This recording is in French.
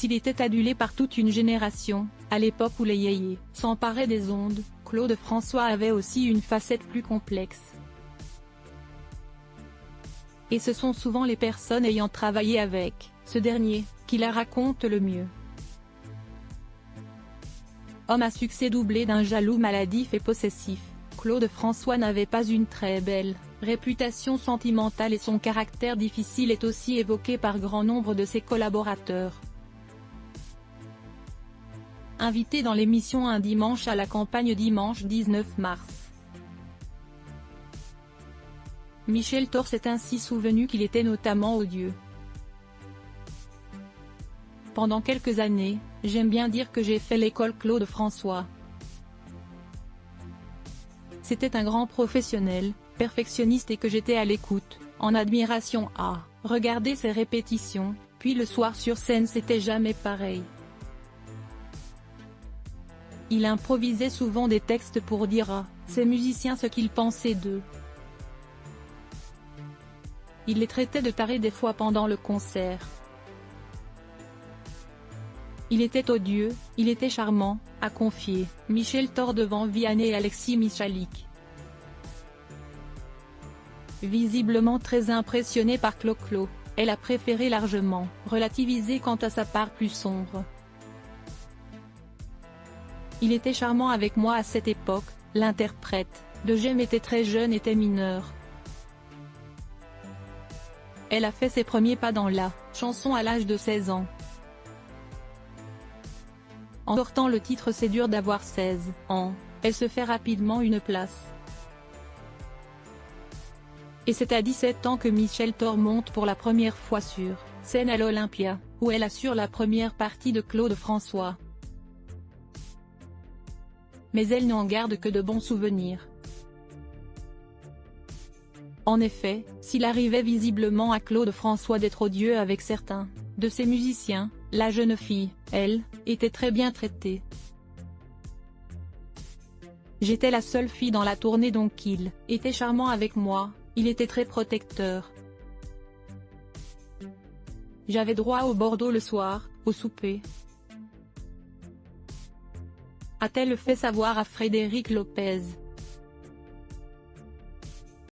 S'il était adulé par toute une génération, à l'époque où les yéyés s'emparaient des ondes, Claude François avait aussi une facette plus complexe. Et ce sont souvent les personnes ayant travaillé avec ce dernier qui la racontent le mieux. Homme à succès doublé d'un jaloux maladif et possessif, Claude François n'avait pas une très belle réputation sentimentale et son caractère difficile est aussi évoqué par grand nombre de ses collaborateurs. Invité dans l'émission Un dimanche à la campagne dimanche 19 mars. Michel Thor s'est ainsi souvenu qu'il était notamment odieux. Pendant quelques années, j'aime bien dire que j'ai fait l'école Claude François. C'était un grand professionnel, perfectionniste et que j'étais à l'écoute, en admiration à regarder ses répétitions, puis le soir sur scène c'était jamais pareil. Il improvisait souvent des textes pour dire à ses musiciens ce qu'il pensait d'eux. Il les traitait de tarés des fois pendant le concert. Il était odieux, il était charmant, a confié Michel Thor devant Vianney et Alexis Michalik. Visiblement très impressionnée par Clo-Clo, elle a préféré largement relativiser quant à sa part plus sombre. Il était charmant avec moi à cette époque, l'interprète de J'aime était très jeune, était mineure. Elle a fait ses premiers pas dans la chanson à l'âge de 16 ans. En sortant le titre C'est dur d'avoir 16 ans, elle se fait rapidement une place. Et c'est à 17 ans que Michel Thor monte pour la première fois sur scène à l'Olympia, où elle assure la première partie de Claude François. Mais elle n'en garde que de bons souvenirs. En effet, s'il arrivait visiblement à Claude François d'être odieux avec certains de ses musiciens, la jeune fille, elle, était très bien traitée. J'étais la seule fille dans la tournée donc il était charmant avec moi, il était très protecteur. J'avais droit au Bordeaux le soir, au souper. A-t-elle fait savoir à Frédéric Lopez.